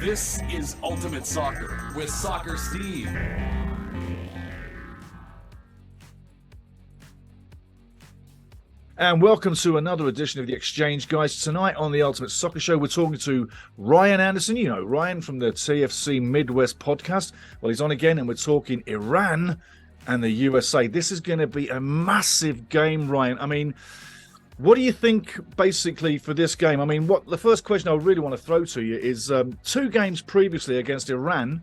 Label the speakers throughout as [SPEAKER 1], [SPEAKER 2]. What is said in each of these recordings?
[SPEAKER 1] This is Ultimate Soccer with Soccer Steve.
[SPEAKER 2] And welcome to another edition of The Exchange, guys. Tonight on the Ultimate Soccer Show, we're talking to Ryan Anderson. You know, Ryan from the TFC Midwest podcast. Well, he's on again, and we're talking Iran and the USA. This is going to be a massive game, Ryan. I mean, what do you think, basically, for this game? I mean, the first question I really want to throw to you is two games previously against Iran.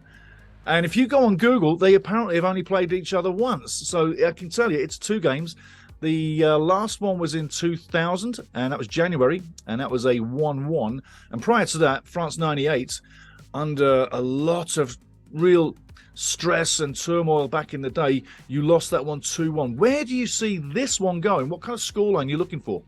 [SPEAKER 2] And if you go on Google, they apparently have only played each other once. So I can tell you, it's two games. The last one was in 2000, and that was January, and that was a 1-1. And prior to that, France 98, under a lot of real stress and turmoil back in the day, you lost that one 2-1. Where do you see this one going? What kind of scoreline are you looking for?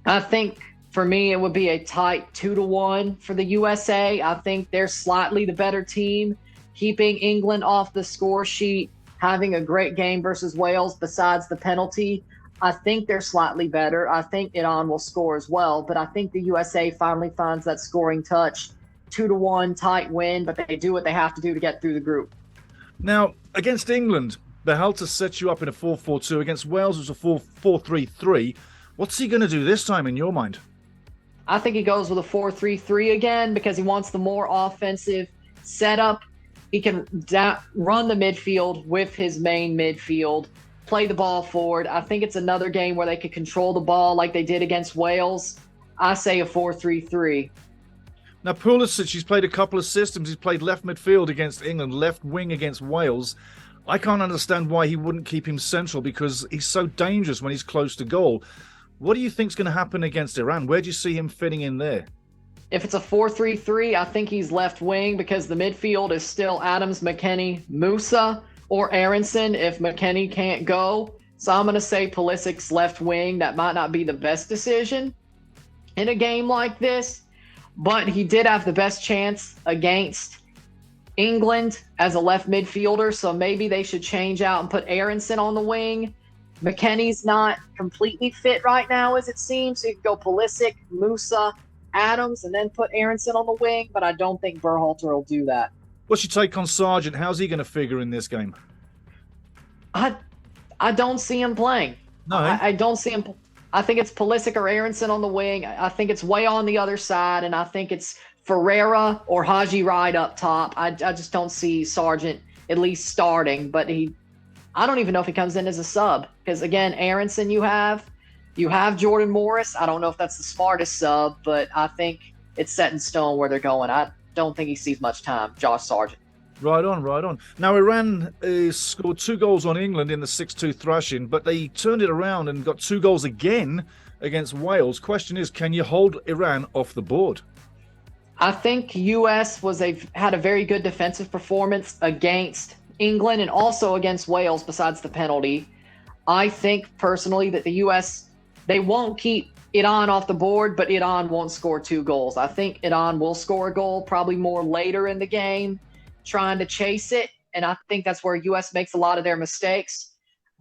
[SPEAKER 3] I think for me, it would be a tight 2-1 for the USA. I think they're slightly the better team, keeping England off the score sheet, having a great game versus Wales besides the penalty. I think they're slightly better. I think Iran will score as well, but I think the USA finally finds that scoring touch. 2-1 tight win, but they do what they have to do to get through the group.
[SPEAKER 2] Now, against England, Berhalter set you up in a 4-4-2. Against Wales, it was a 4-3-3. What's he going to do this time in your mind?
[SPEAKER 3] I think he goes with a 4-3-3 again because he wants the more offensive setup. He can run the midfield with his main midfield, play the ball forward. I think it's another game where they could control the ball like they did against Wales. I say a 4-3-3.
[SPEAKER 2] Now, Pulisic, he's played a couple of systems. He's played left midfield against England, left wing against Wales. I can't understand why he wouldn't keep him central because he's so dangerous when he's close to goal. What do you think's going to happen against Iran? Where do you see him fitting in there?
[SPEAKER 3] If it's a 4-3-3, I think he's left wing because the midfield is still Adams, McKennie, Musa, or Aronson if McKennie can't go. So I'm going to say Pulisic's left wing. That might not be the best decision in a game like this. But he did have the best chance against England as a left midfielder, so maybe they should change out and put Aronson on the wing. McKennie's not completely fit right now, as it seems, so you can go Pulisic, Musa, Adams, and then put Aronson on the wing, but I don't think Berhalter will do that.
[SPEAKER 2] What's your take on Sargent? How's he going to figure in this game?
[SPEAKER 3] I don't see him playing.
[SPEAKER 2] No,
[SPEAKER 3] I don't see him. I think it's Pulisic or Aronson on the wing. I think it's way on the other side, and I think it's Ferreira or Haji Wright up top. I just don't see Sargent at least starting, but I don't even know if he comes in as a sub because, again, Aronson you have Jordan Morris. I don't know if that's the smartest sub, but I think it's set in stone where they're going. I don't think he sees much time, Josh Sargent.
[SPEAKER 2] Right on. Now, Iran scored 2 goals on England in the 6-2 thrashing, but they turned it around and got 2 goals again against Wales. Question is, can you hold Iran off the board?
[SPEAKER 3] I think U.S. had a very good defensive performance against England and also against Wales besides the penalty. I think personally that the U.S., they won't keep Iran off the board, but Iran won't score 2 goals. I think Iran will score a goal probably more later in the game, trying to chase it, and I think that's where U.S. makes a lot of their mistakes.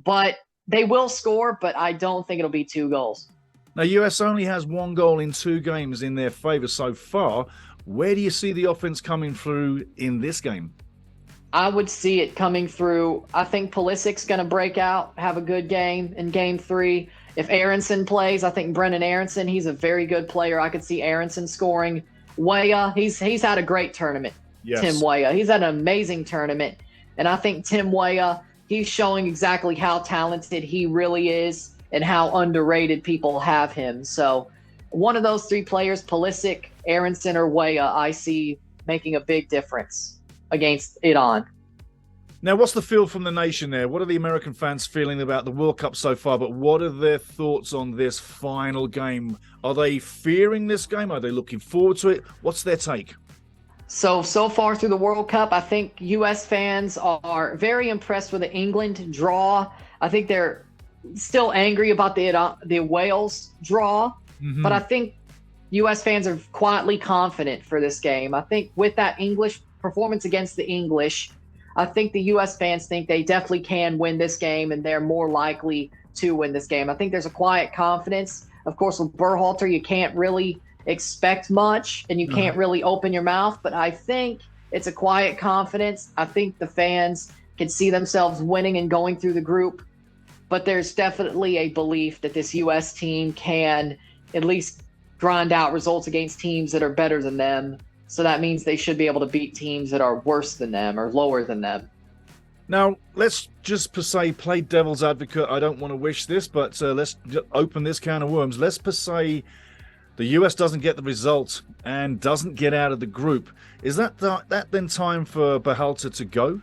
[SPEAKER 3] But they will score, but I don't think it'll be 2 goals.
[SPEAKER 2] Now, U.S. only has 1 goal in 2 games in their favor so far. Where do you see the offense coming through in this game?
[SPEAKER 3] I would see it coming through. I think Pulisic's going to break out, have a good game in Game 3. If Aronson plays, I think Brendan Aronson, he's a very good player. I could see Aronson scoring. Weah, he's had a great tournament.
[SPEAKER 2] Yes.
[SPEAKER 3] Tim Weah. He's had an amazing tournament. And I think Tim Weah, he's showing exactly how talented he really is and how underrated people have him. So one of those 3 players, Pulisic, Aronson, or Weah, I see making a big difference against Iran.
[SPEAKER 2] Now, what's the feel from the nation there? What are the American fans feeling about the World Cup so far? But what are their thoughts on this final game? Are they fearing this game? Are they looking forward to it? What's their take?
[SPEAKER 3] So far through the World Cup, I think U.S. fans are very impressed with the England draw. I think they're still angry about the Wales draw, but I think U.S. fans are quietly confident for this game. I think with that English performance against the English, I think the U.S. fans think they definitely can win this game, and they're more likely to win this game. I think there's a quiet confidence. Of course, with Berhalter, you can't really expect much and you can't really open your mouth. But I think it's a quiet confidence. I think the fans can see themselves winning and going through the group. But there's definitely a belief that this U.S. team can at least grind out results against teams that are better than them. So that means they should be able to beat teams that are worse than them or lower than them.
[SPEAKER 2] Now, let's just per se play devil's advocate. I don't want to wish this, but let's open this can of worms. Let's per se the US doesn't get the result and doesn't get out of the group. Is that then time for Berhalter to go?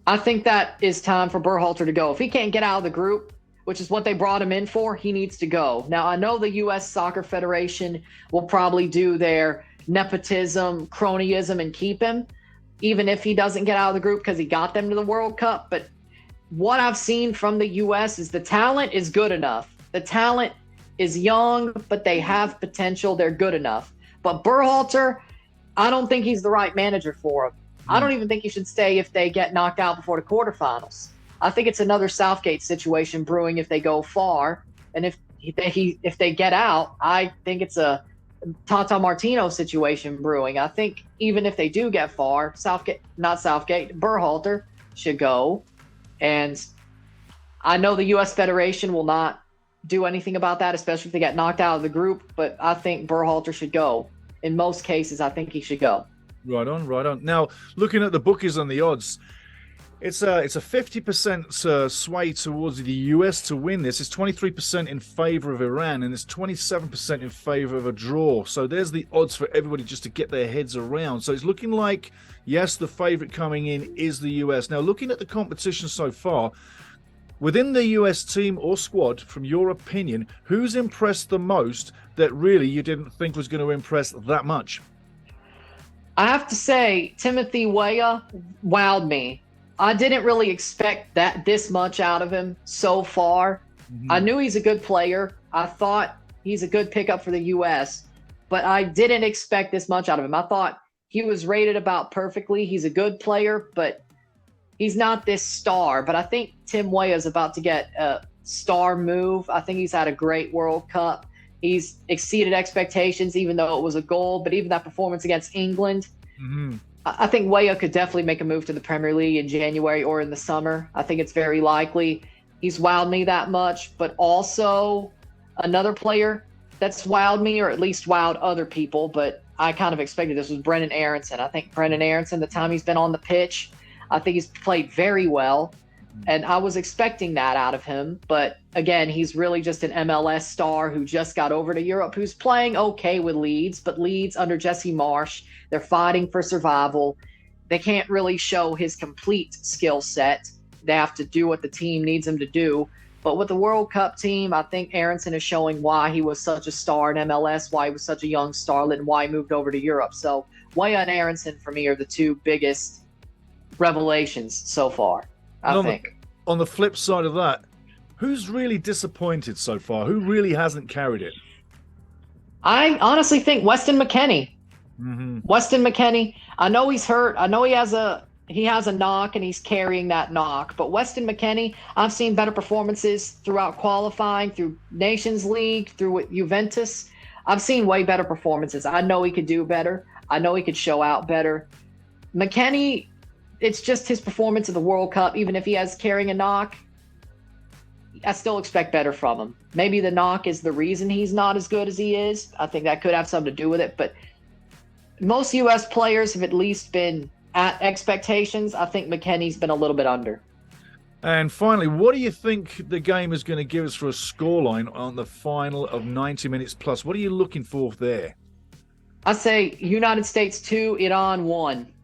[SPEAKER 3] I think that is time for Berhalter to go. If he can't get out of the group, which is what they brought him in for, he needs to go. Now, I know the U.S. Soccer Federation will probably do their nepotism, cronyism, and keep him, even if he doesn't get out of the group because he got them to the World Cup. But what I've seen from the U.S. is the talent is good enough. The talent is young, but they have potential. They're good enough. But Berhalter, I don't think he's the right manager for him. I don't even think he should stay if they get knocked out before the quarterfinals. I think it's another Southgate situation brewing if they go far. And if they get out, I think it's a Tata Martino situation brewing. I think even if they do get far, Berhalter should go. And I know the U.S. Federation will not do anything about that, especially if they get knocked out of the group. But I think Berhalter should go. In most cases, I think he should go.
[SPEAKER 2] Right on, right on. Now, looking at the bookies and the odds, it's a 50% sway towards the US to win this. It's 23% in favor of Iran, and it's 27% in favor of a draw. So there's the odds for everybody just to get their heads around. So it's looking like, yes, the favorite coming in is the US. Now, looking at the competition so far, within the US team or squad, from your opinion, who's impressed the most that really you didn't think was going to impress that much?
[SPEAKER 3] I have to say, Timothy Weah wowed me. I didn't really expect this much out of him so far. I knew he's a good player. I thought he's a good pickup for the U.S., but I didn't expect this much out of him. I thought he was rated about perfectly. He's a good player, but he's not this star. But I think Tim Weah is about to get a star move. I think he's had a great World Cup. He's exceeded expectations, even though it was a goal. But even that performance against England, I think Weah could definitely make a move to the Premier League in January or in the summer. I think it's very likely. He's wowed me that much. But also another player that's wowed me, or at least wowed other people, but I kind of expected this, was Brennan Aronson. I think Brennan Aronson, the time he's been on the pitch, I think he's played very well. And I was expecting that out of him. But again, he's really just an MLS star who just got over to Europe, who's playing okay with Leeds. But Leeds under Jesse Marsch, they're fighting for survival. They can't really show his complete skill set. They have to do what the team needs him to do. But with the World Cup team, I think Aronson is showing why he was such a star in MLS, why he was such a young starlet, and why he moved over to Europe. So Weah and Aronson, for me, are the two biggest revelations so far. I think.
[SPEAKER 2] On the flip side of that, who's really disappointed so far? Who really hasn't carried it?
[SPEAKER 3] I honestly think Weston McKennie. Weston McKennie. I know he's hurt. I know he has a knock and he's carrying that knock. But Weston McKennie, I've seen better performances throughout qualifying, through Nations League, through Juventus. I've seen way better performances. I know he could do better. I know he could show out better. McKennie, it's just his performance of the World Cup. Even if he has carrying a knock, I still expect better from him. Maybe the knock is the reason he's not as good as he is. I think that could have something to do with it. But most U.S. players have at least been at expectations. I think McKennie's been a little bit under.
[SPEAKER 2] And finally, what do you think the game is going to give us for a scoreline on the final of 90 minutes plus? What are you looking for there?
[SPEAKER 3] I say United States 2, Iran 1.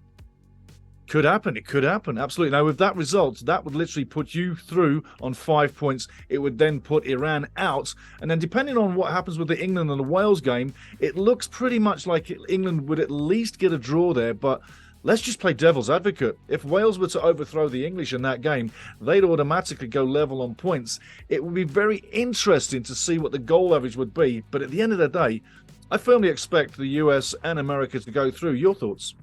[SPEAKER 2] Could happen. It could happen. Absolutely. Now, with that result, that would literally put you through on 5 points. It would then put Iran out. And then depending on what happens with the England and the Wales game, it looks pretty much like England would at least get a draw there. But let's just play devil's advocate. If Wales were to overthrow the English in that game, they'd automatically go level on points. It would be very interesting to see what the goal average would be. But at the end of the day, I firmly expect the US and America to go through. Your thoughts?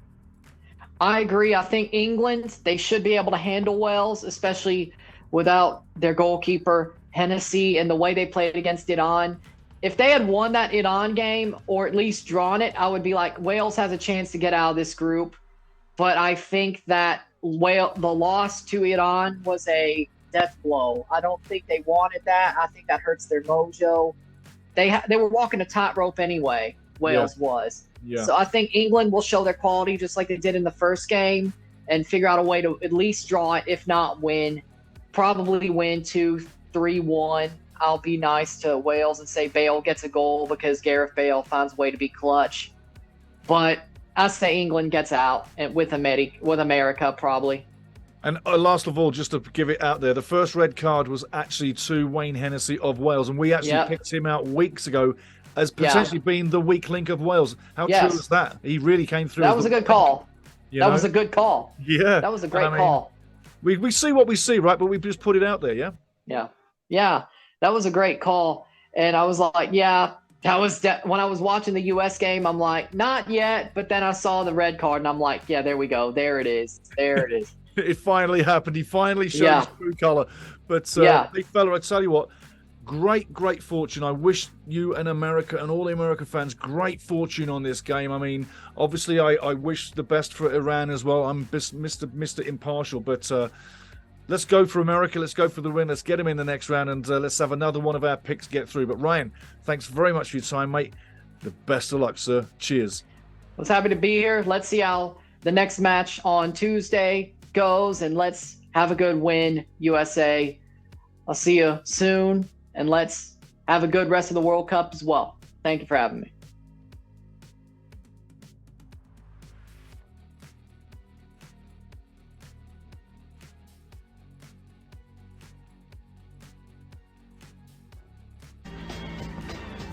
[SPEAKER 3] I agree. I think England, they should be able to handle Wales, especially without their goalkeeper, Hennessy, and the way they played against Iran. if they had won that Iran game or at least drawn it, I would be like, Wales has a chance to get out of this group. But I think that the loss to Iran was a death blow. I don't think they wanted that. I think that hurts their mojo. They were walking a tightrope anyway. Wales was. Yeah. So I think England will show their quality just like they did in the first game and figure out a way to at least draw it, if not win. Probably win 2-3-1. I'll be nice to Wales and say Bale gets a goal because Gareth Bale finds a way to be clutch. But I say England gets out with America probably.
[SPEAKER 2] And last of all, just to give it out there, the first red card was actually to Wayne Hennessy of Wales, and we actually picked him out weeks ago as potentially being the weak link of Wales. How true is that? He really came through.
[SPEAKER 3] That was a good call. That was a good call.
[SPEAKER 2] Yeah.
[SPEAKER 3] That was a great call.
[SPEAKER 2] We see what we see, right? But we just put it out there, yeah?
[SPEAKER 3] Yeah. That was a great call. And I was like, that was when I was watching the U.S. game, I'm like, not yet. But then I saw the red card, and I'm like, yeah, there we go. There it is. There it is.
[SPEAKER 2] It finally happened. He finally showed his true color. But big fella, I tell you what, great fortune. I wish you and America and all the America fans great fortune on this game. I mean, obviously, I wish the best for Iran as well. I'm Mr. Impartial, but let's go for America. Let's go for the win. Let's get them in the next round, and let's have another one of our picks get through. But Ryan, thanks very much for your time, mate. The best of luck, sir. Cheers.
[SPEAKER 3] I was happy to be here. Let's see how the next match on Tuesday goes, and let's have a good win, USA. I'll see you soon, and let's have a good rest of the World Cup as well. Thank you for having me.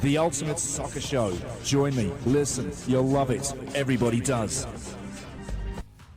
[SPEAKER 4] The Ultimate Soccer Show. Join me, listen, you'll love it. Everybody does.